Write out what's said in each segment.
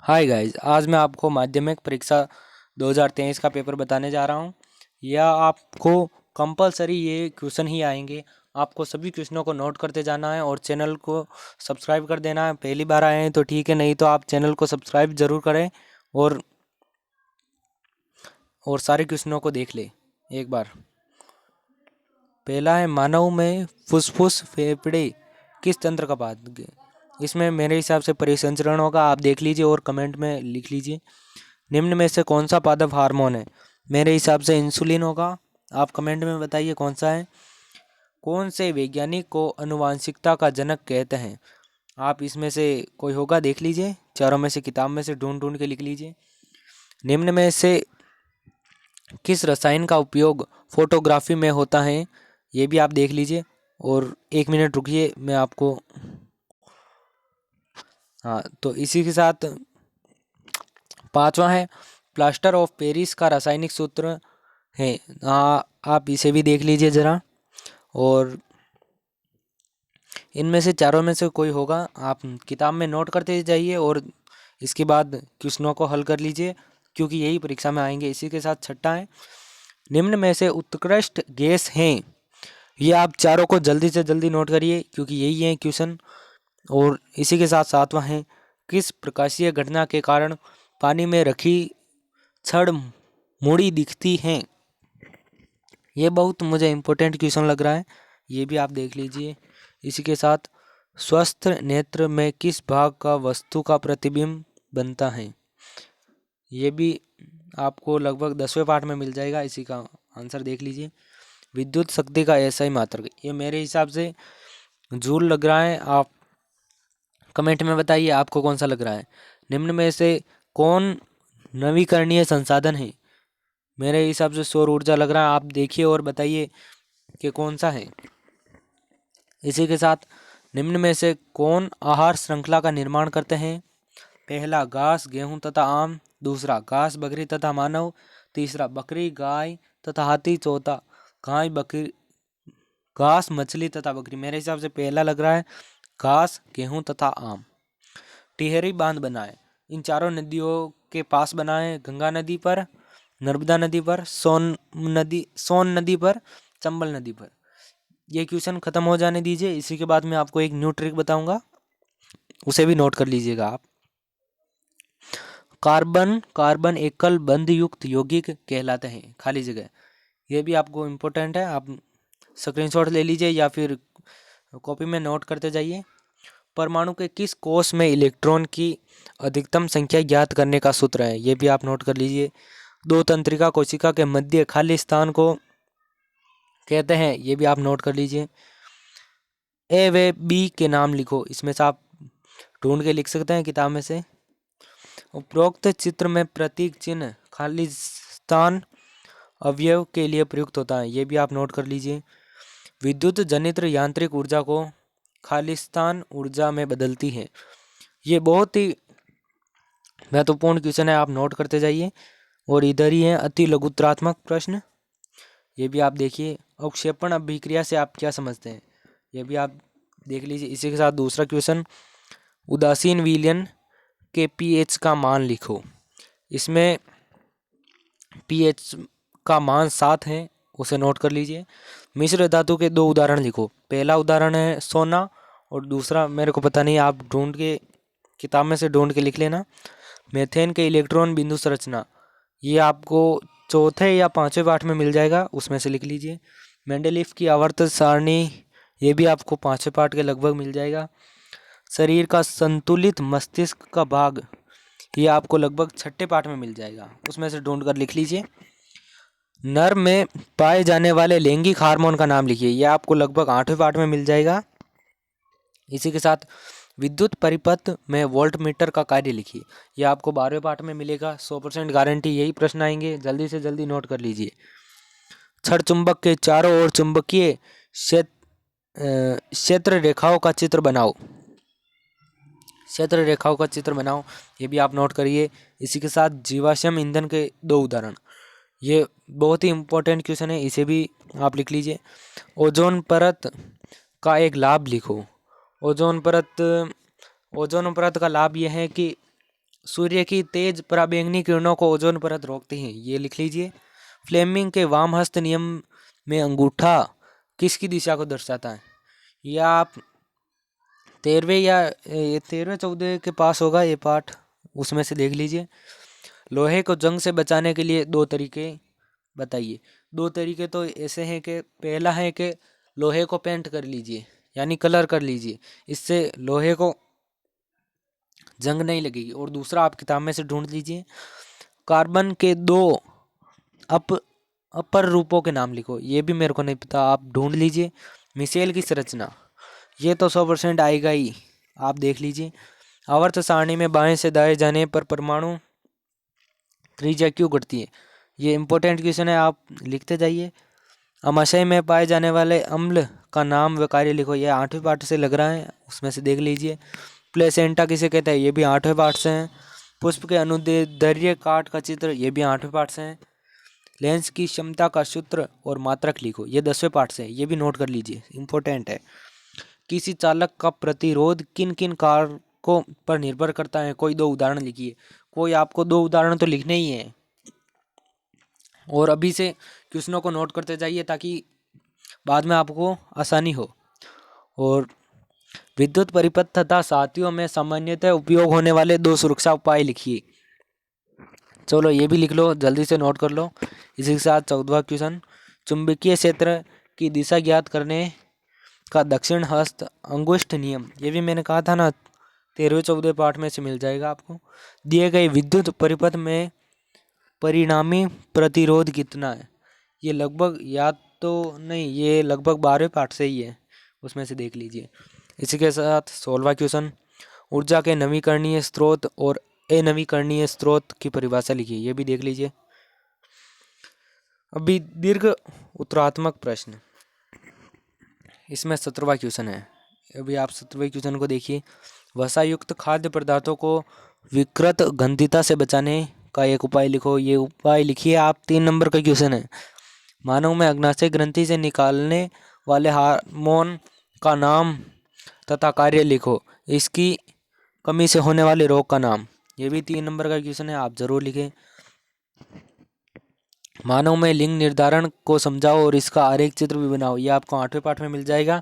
Hi guys, आज मैं आपको माध्यमिक परीक्षा 2023 का पेपर बताने जा रहा हूँ। यह आपको कंपलसरी ये क्वेश्चन ही आएंगे। आपको सभी क्वेश्चनों को नोट करते जाना है और चैनल को सब्सक्राइब कर देना है। पहली बार आए हैं तो ठीक है, नहीं तो आप चैनल को सब्सक्राइब जरूर करें और सारे क्वेश्चनों को देख ले एक बार। पहला है, मानव में फुसफुस फेफड़े किस तंत्र का भाग है? इसमें मेरे हिसाब से परिसंचरण होगा, आप देख लीजिए और कमेंट में लिख लीजिए। निम्न में से कौन सा पादप हार्मोन है? मेरे हिसाब से इंसुलिन होगा, आप कमेंट में बताइए कौन सा है। कौन से वैज्ञानिक को आनुवांशिकता का जनक कहते हैं? आप इसमें से कोई होगा, देख लीजिए, चारों में से किताब में से ढूंढ ढूंढ के लिख लीजिए। निम्न में से किस रसायन का उपयोग फोटोग्राफी में होता है? ये भी आप देख लीजिए और 1 मिनट रुकिए, मैं आपको। हाँ, तो इसी के साथ पांचवा है, प्लास्टर ऑफ पेरिस का रासायनिक सूत्र है। आप इसे भी देख लीजिए ज़रा। और इनमें से चारों में से कोई होगा, आप किताब में नोट करते जाइए और इसके बाद क्वेश्चनों को हल कर लीजिए, क्योंकि यही परीक्षा में आएंगे। इसी के साथ छठा है, निम्न में से उत्कृष्ट गैस हैं। ये आप चारों को जल्दी से जल्दी नोट करिए, क्योंकि यही है क्वेश्चन। और इसी के साथ सातवां है, किस प्रकाशीय घटना के कारण पानी में रखी छड़ मुड़ी दिखती हैं? ये बहुत मुझे इम्पोर्टेंट क्वेश्चन लग रहा है, ये भी आप देख लीजिए। इसी के साथ, स्वस्थ नेत्र में किस भाग का वस्तु का प्रतिबिंब बनता है? ये भी आपको लगभग 10वें पाठ में मिल जाएगा, इसी का आंसर देख लीजिए। विद्युत शक्ति का एसआई मात्रक, ये मेरे हिसाब से जूल लग रहा है। आप कमेंट में बताइए आपको कौन सा लग रहा है। निम्न में से कौन नवीकरणीय संसाधन है? मेरे हिसाब से सौर ऊर्जा लग रहा है, आप देखिए और बताइए कि कौन सा है। इसी के साथ, निम्न में से कौन आहार श्रृंखला का निर्माण करते हैं? पहला, घास गेहूं तथा आम। दूसरा, घास बकरी तथा मानव। तीसरा, बकरी गाय तथा हाथी। चौथा, गाय बकरी घास मछली तथा बकरी। मेरे हिसाब से पहला लग रहा है, घास गेहूं तथा आम। टिहरी बांध बनाए, इन चारों नदियों के पास बनाए। गंगा नदी पर, नर्मदा नदी पर, सोन नदी पर, चंबल नदी पर। ये क्वेश्चन खत्म हो जाने दीजिए, इसी के बाद मैं आपको एक न्यू ट्रिक बताऊंगा, उसे भी नोट कर लीजिएगा आप। कार्बन कार्बन एकल बंध युक्त यौगिक कहलाते हैं, खाली जगह। ये भी आपको इम्पोर्टेंट है, आप स्क्रीनशॉट ले लीजिए या फिर कॉपी में नोट करते जाइए। परमाणु के किस कोष में इलेक्ट्रॉन की अधिकतम संख्या ज्ञात करने का सूत्र है? ये भी आप नोट कर लीजिए। दो तंत्रिका कोशिका के मध्य खाली स्थान को कहते हैं, ये भी आप नोट कर लीजिए। ए व बी के नाम लिखो, इसमें से आप ढूंढ के लिख सकते हैं किताब में से। उपरोक्त चित्र में प्रतीक चिन्ह खाली स्थान अवयव के लिए प्रयुक्त होता है, ये भी आप नोट कर लीजिए। विद्युत जनित्र यांत्रिक ऊर्जा को खालिस्तान ऊर्जा में बदलती है। ये बहुत ही महत्वपूर्ण क्वेश्चन है, आप नोट करते जाइए। और इधर ही है अति लघुत्रात्मक प्रश्न, ये भी आप देखिए। अवक्षेपण अभिक्रिया से आप क्या समझते हैं? ये भी आप देख लीजिए। इसी के साथ दूसरा क्वेश्चन, उदासीन विलयन के पीएच का मान लिखो। इसमें पीएच का मान 7 है, उसे नोट कर लीजिए। मिश्र धातु के दो उदाहरण लिखो। पहला उदाहरण है सोना और दूसरा मेरे को पता नहीं, आप ढूंढ के किताब में से ढूंढ के लिख लेना। मेथेन के इलेक्ट्रॉन बिंदु संरचना, ये आपको चौथे या पांचवें पाठ में मिल जाएगा, उसमें से लिख लीजिए। मेंडेलीफ की आवर्त सारणी, ये भी आपको पांचवें पाठ के लगभग मिल जाएगा। शरीर का संतुलित मस्तिष्क का भाग, ये आपको लगभग छठे पाठ में मिल जाएगा, उसमें से ढूंढ कर लिख लीजिए। नर में पाए जाने वाले लैंगिक हार्मोन का नाम लिखिए, ये आपको लगभग 8वें पाठ में मिल जाएगा। इसी के साथ, विद्युत परिपथ में वोल्ट मीटर का कार्य लिखिए, ये आपको 12वें पाठ में मिलेगा। 100% गारंटी यही प्रश्न आएंगे, जल्दी से जल्दी नोट कर लीजिए। छड़ चुंबक के चारों ओर चुंबकीय क्षेत्र रेखाओं का चित्र बनाओ। क्षेत्र रेखाओं का चित्र बनाओ, ये भी आप नोट करिए। इसी के साथ, जीवाश्म ईंधन के दो उदाहरण, ये बहुत ही इम्पोर्टेंट क्वेश्चन है, इसे भी आप लिख लीजिए। ओजोन परत का एक लाभ लिखो। ओजोन परत ओजोन परत का लाभ यह है कि सूर्य की तेज पराबैंगनी किरणों को ओजोन परत रोकती हैं, ये लिख लीजिए। फ्लेमिंग के वाम हस्त नियम में अंगूठा किसकी दिशा को दर्शाता है? या आप 13वें या 13वें 14 के पास होगा ये पाठ, उसमें से देख लीजिए। लोहे को जंग से बचाने के लिए दो तरीके बताइए। दो तरीके तो ऐसे हैं कि पहला है कि लोहे को पेंट कर लीजिए, यानी कलर कर लीजिए, इससे लोहे को जंग नहीं लगेगी। और दूसरा आप किताब में से ढूंढ लीजिए, कार्बन के दो अप अपर रूपों के नाम लिखो, ये भी मेरे को नहीं पता, आप ढूंढ लीजिए। मिसेल की संरचना, ये तो 100% आएगा ही, आप देख लीजिए। आवर्त सारणी में बाएं से दाएं जाने पर परमाणु त्रिज्या क्यों घटती है? ये इंपॉर्टेंट क्वेश्चन है, आप लिखते जाइए। अमाशय में पाए जाने वाले अम्ल का नाम व कार्य लिखो, ये 8वें पाठ से लग रहा है, उसमें से देख लीजिए। प्लेसेंटा किसे कहते हैं? ये भी 8वें पाठ से हैं। पुष्प के अनुदैर्ध्य काट का चित्र, ये भी 8वें पाठ से हैं। लेंस की क्षमता का सूत्र और मात्रक लिखो, ये 10वें पाठ से है, ये भी नोट कर लीजिए, इंपॉर्टेंट है। किसी चालक का प्रतिरोध किन किन कारकों पर निर्भर करता है? कोई दो उदाहरण लिखिए। कोई आपको दो उदाहरण तो लिखने ही हैं, और अभी से क्वेश्चनों को नोट करते जाइए ताकि बाद में आपको आसानी हो। और विद्युत परिपथ तथा साथियों में सामान्यतः उपयोग होने वाले दो सुरक्षा उपाय लिखिए। चलो ये भी लिख लो, जल्दी से नोट कर लो। इसी के साथ 14वां क्वेश्चन, चुंबकीय क्षेत्र की दिशा ज्ञात करने का दक्षिण हस्त अंगुष्ठ नियम, ये भी मैंने कहा था ना, 13वें 14वें पाठ में से मिल जाएगा आपको। दिए गए विद्युत परिपथ में परिणामी प्रतिरोध कितना है? ये लगभग, याद तो नहीं, ये लगभग 12वें पाठ से ही है, उसमें से देख लीजिए। इसी के साथ 16वां क्वेश्चन, ऊर्जा के नवीकरणीय स्रोत और अनवीकरणीय स्रोत की परिभाषा लिखिए, ये भी देख लीजिए। अभी दीर्घ उत्तरात्मक प्रश्न, इसमें 17वां क्वेश्चन है। अभी आप 17वें क्वेश्चन को देखिए। वसायुक्त खाद्य पदार्थों को विकृत गंधिता से बचाने का एक उपाय लिखो, ये उपाय लिखिए आप, 3 नंबर का क्वेश्चन है। मानव में अग्नाशय ग्रंथि से निकालने वाले हार्मोन का नाम तथा कार्य लिखो, इसकी कमी से होने वाले रोग का नाम, ये भी 3 नंबर का क्वेश्चन है, आप जरूर लिखें। मानव में लिंग निर्धारण को समझाओ और इसका आरेख चित्र भी बनाओ, ये आपको 8वें पाठ में मिल जाएगा।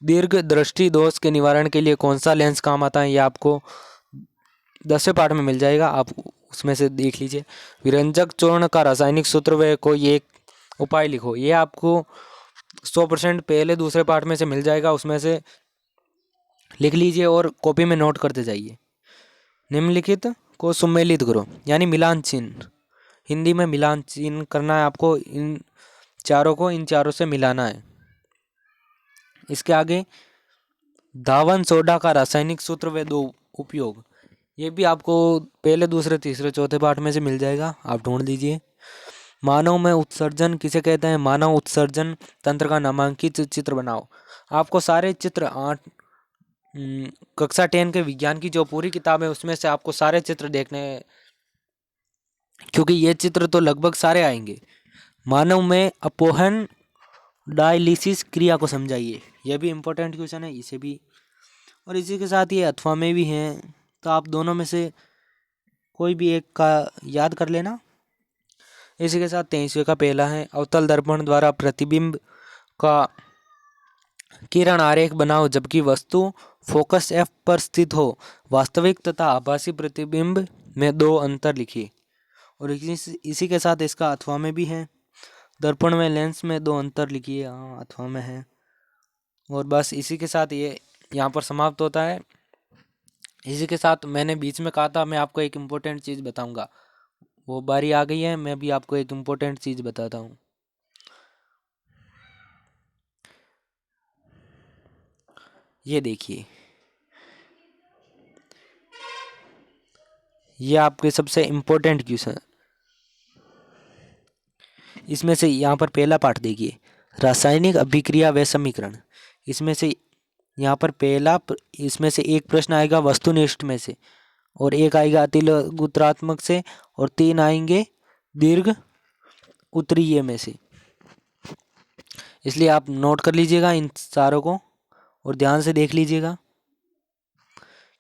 दीर्घ दृष्टि दोष के निवारण के लिए कौन सा लेंस काम आता है, ये आपको 10वें पाठ में मिल जाएगा, आप उसमें से देख लीजिए। विरंजक चूर्ण का रासायनिक सूत्र व कोई एक उपाय लिखो, ये आपको 100% पहले दूसरे पाठ में से मिल जाएगा, उसमें से लिख लीजिए और कॉपी में नोट करते जाइए। निम्नलिखित को सुमेलित करो, यानी मिलान चिन्ह, हिंदी में मिलान चिन्ह करना है आपको, इन चारों को इन चारों से मिलाना है। इसके आगे धावन सोडा का रासायनिक सूत्र व दो उपयोग, ये भी आपको पहले दूसरे तीसरे चौथे पाठ में से मिल जाएगा, आप ढूंढ लीजिए। मानव में उत्सर्जन किसे कहते हैं? मानव उत्सर्जन तंत्र का नामांकित चित्र बनाओ, आपको सारे चित्र कक्षा 10 के विज्ञान की जो पूरी किताब है उसमें से आपको सारे चित्र देखने हैं, क्योंकि ये चित्र तो लगभग सारे आएंगे। मानव में अपोहन डायलिसिस क्रिया को समझाइए, यह भी इम्पोर्टेंट क्वेश्चन है, इसे भी। और इसी के साथ ये अथवा में भी हैं, तो आप दोनों में से कोई भी एक का याद कर लेना। इसी के साथ 23वें का पहला है, अवतल दर्पण द्वारा प्रतिबिंब का किरण आरेख बनाओ जबकि वस्तु फोकस एफ पर स्थित हो, वास्तविक तथा आभासी प्रतिबिंब में दो अंतर लिखिए। और इसी के साथ इसका अथवा में भी है, दर्पण में लेंस में दो अंतर लिखिए, हाँ अथवा में है। और बस इसी के साथ ये यहाँ पर समाप्त होता है। इसी के साथ मैंने बीच में कहा था मैं आपको एक इम्पोर्टेंट चीज़ बताऊंगा, वो बारी आ गई है, मैं भी आपको एक इम्पोर्टेंट चीज़ बताता हूँ। ये देखिए, ये आपके सबसे इम्पोर्टेंट क्वेश्चन, इसमें से यहाँ पर पहला पाठ देखिए, रासायनिक अभिक्रिया व समीकरण। इसमें से यहाँ पर इसमें से एक प्रश्न आएगा वस्तुनिष्ठ में से, और एक आएगा अति लघुत्रात्मक से, और 3 आएंगे दीर्घ उत्तरीय में से। इसलिए आप नोट कर लीजिएगा इन सारों को और ध्यान से देख लीजिएगा,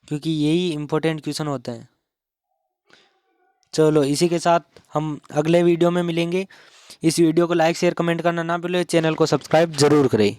क्योंकि यही इम्पोर्टेंट क्वेश्चन होते हैं। चलो इसी के साथ हम अगले वीडियो में मिलेंगे। इस वीडियो को लाइक शेयर कमेंट करना ना भूलें, चैनल को सब्सक्राइब जरूर करें।